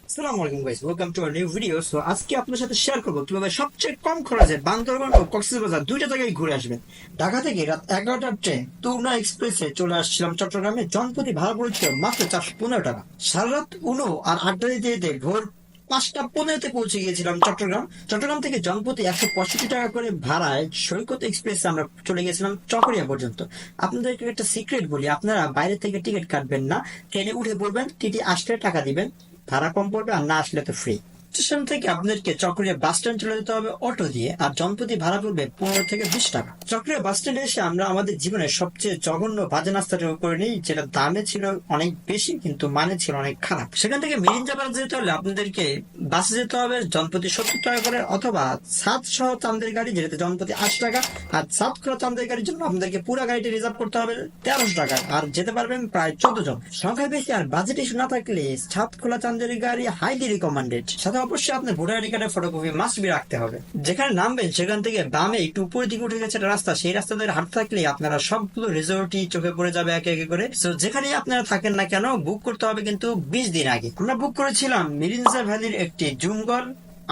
আসসালামু আলাইকুম guys, welcome to our new video. So আজকে আপনার সাথে শেয়ার করবো কিভাবে সবচেয়ে কম খরচে বান্দরবান ও কক্সবাজার দুইটা জায়গায় ঘুরে আসবেন। ঢাকা থেকে রাত 11টার ট্রেন তুনা এক্সপ্রেসে চলে আসছিলাম চট্টগ্রামে। জনপ্রতি ভাড়া পড়েছিল মাত্র 415 টাকা। সারা রাত উনো আর আড্ডা দিতে দিতে ভোর 5টা 15-তে পৌঁছে গিয়েছিলাম চট্টগ্রাম। চট্টগ্রাম থেকে জনপ্রতি 165 টাকা করে ভাড়ায় সৈকত এক্সপ্রেসে আমরা চলে গেছিলাম চকরিয়া পর্যন্ত। আপনাদেরকে একটা সিক্রেট বলি, আপনারা বাইরে থেকে টিকিট কাটবেন না, ট্রেনে উঠে পড়বেন, টিটি আসলে টাকা দিবেন, ভাড়া কম পড়বে, আর না আসলে তো ফ্রি। স্টেশন থেকে আপনাদেরকে চকরিয়া বাস স্ট্যান্ড চলে যেতে হবে অটো দিয়ে, আর জনপ্রতি ভাড়া পড়বে 15 থেকে 20 টাকা। চকরিয়া বাস স্ট্যান্ডে এসে আমরা আমাদের জীবনের সবচেয়ে জঘন্য বাজে নাস্তাটা করে নিই, যেটা দামে ছিল অনেক বেশি কিন্তু মানে ছিল অনেক খারাপ। সেখান থেকে মিরিঞ্জা পাড়া যেতে হলে আপনাদেরকে বাসে যেতে হবে জনপ্রতি 70 টাকা করে, অথবা সাত সহ চান্দের গাড়ি যেটাতে জনপ্রতি 8 টাকা। আর সাত খোলা চান্দের গাড়ির জন্য আপনাদেরকে পুরো গাড়িটি রিজার্ভ করতে হবে 1300 টাকা, আর যেতে পারবেন প্রায় 14 জন। সংখ্যায় বেশি আর বাজেট ইস্যু না থাকলে সাত খোলা চান্দের গাড়ি হাইলি রিকমেন্ডেড। সাথে অবশ্যই আপনার ভোটার আইডি কার্ডের ফটোকপি মাস্ট বি রাখতে হবে। যেখানে নামবেন সেখান থেকে বামে একটু উপরের দিকে উঠে গেছে একটা রাস্তা, সেই রাস্তা ধরে হাঁটতে থাকলে আপনারা সবগুলো রিসোর্টই চোখে পড়ে যাবে একে একে করে। তো যেখানেই আপনারা থাকেন না কেন, বুক করতে হবে কিন্তু 20 দিন আগে। আমরা বুক করেছিলাম মিরিঞ্জা ভ্যালির একটি জুম ঘর,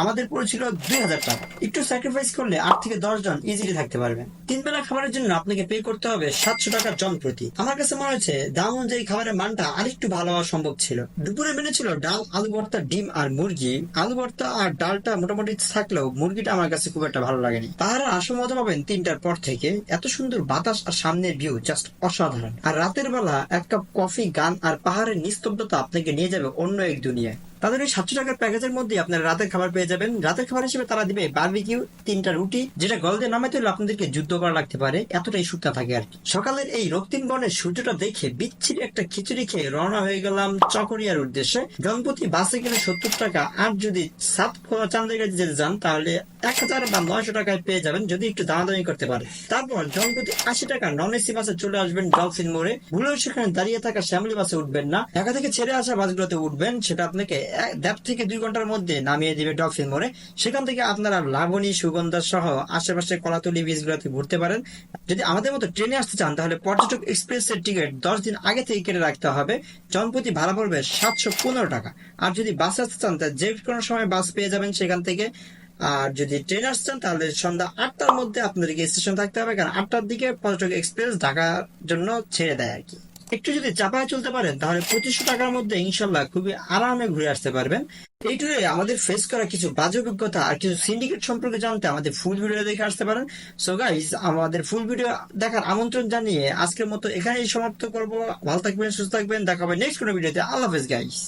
আমাদের পড়েছিল 2000 টাকা। একটু স্যাক্রিফাইস করলে 8 থেকে 10 জন ইজিলি থাকতে পারবেন। 3 বেলা খাবারের জন্য আপনাকে পে করতে হবে 700 টাকা জন প্রতি। আমার কাছে মনে হয়েছে দাম অনুযায়ী খাবারের মানটা আরেকটু ভালো হওয়া সম্ভব ছিল। দুপুরে মেনু ছিল ডাল, আলু ভর্তা, ডিম আর মুরগি। আলু ভর্তা আর ডালটা মোটামুটি থাকলেও মুরগিটা আমার কাছে খুব একটা ভালো লাগেনি। পাহাড়ের আসল মজা পাবেন 3টার পর থেকে। এত সুন্দর বাতাস আর সামনের ভিউ জাস্ট অসাধারণ। আর রাতের বেলা এক কাপ কফি, গান আর পাহাড়ের নিস্তব্ধতা আপনাকে নিয়ে যাবে অন্য এক দুনিয়ায়। তাদের এই 700 টাকার প্যাকেজের মধ্যে আপনারা রাতের খাবার পেয়ে যাবেন। রাতের খাবার হিসেবে তারা দিবে বারবিকিউ, 3টা রুটি, যেটা গল দিয়ে নামাইতে হলে আপনাদেরকে যুদ্ধ করা লাগতে পারে, এতটাই শুকনা থাকে আর কি। সকালের এই রক্তিম বনের সূর্যটা দেখে বিচ্ছিরি একটা খিচুড়ি খেয়ে রওনা হয়ে গেলাম চকরিয়ার উদ্দেশ্যে। জনপ্রতি বাসে গেলে 70 টাকা, আর যদি সাত চান্দের গাড়ি যেতে যান তাহলে 1000 বা 900 টাকায় পেয়ে যাবেন, যদি একটু দামাদামি করতে পারে। তারপর জনপ্রতি 80 টাকা নন এসি বাসে চলে আসবেন ডলফিন মোড়ে। ভুলেও সেখানে দাঁড়িয়ে থাকা শ্যামলি বাসে উঠবেন না, ঢাকা থেকে ছেড়ে আসা বাসগুলোতে উঠবেন। সেটা আপনাকে 1.5 থেকে 2 ঘন্টার মধ্যে নামিয়ে দিবে ডলফিন মোড়ে। সেখান থেকে আপনারা লাবণী, সুগন্ধা সহ আশেপাশে কলাতলি বিচ গুলোতে ঘুরতে পারেন। যদি আমাদের মতো ট্রেনে আসতে চান তাহলে পর্যটক এক্সপ্রেস এর টিকিট 10 দিন আগে থেকে কেটে রাখতে হবে। জনপ্রতি ভাড়া পড়বে 715 টাকা। আর যদি বাসে আসতে চান তাহলে যে কোনো সময় বাস পেয়ে যাবেন সেখান থেকে। আর যদি ট্রেন আসছেন তাহলে সন্ধ্যা 8টার মধ্যে আপনাদেরকে স্টেশন থাকতে হবে, কারণ 8টার দিকে পর্যটক এক্সপ্রেস ঢাকার জন্য ছেড়ে দেয় আর কি। একটু যদি চাপায় চলতে পারেন তাহলে 2500 টাকার মধ্যে ইনশাল্লাহ খুবই আরামে ঘুরে আসতে পারবেন। এই ট্যুরে আমাদের ফেস করা কিছু বাজে অভিজ্ঞতা আর কিছু সিন্ডিকেট সম্পর্কে জানতে আমাদের ফুল ভিডিও দেখে আসতে পারেন। সো গাইস, আমাদের ফুল ভিডিও দেখার আমন্ত্রণ জানিয়ে আজকের মতো এখানেই সমাপ্ত করব। ভালো থাকবেন, সুস্থ থাকবেন, দেখা হবে নেক্সট কোনো ভিডিওতে। আল্লাহ হাফেজ গাইস।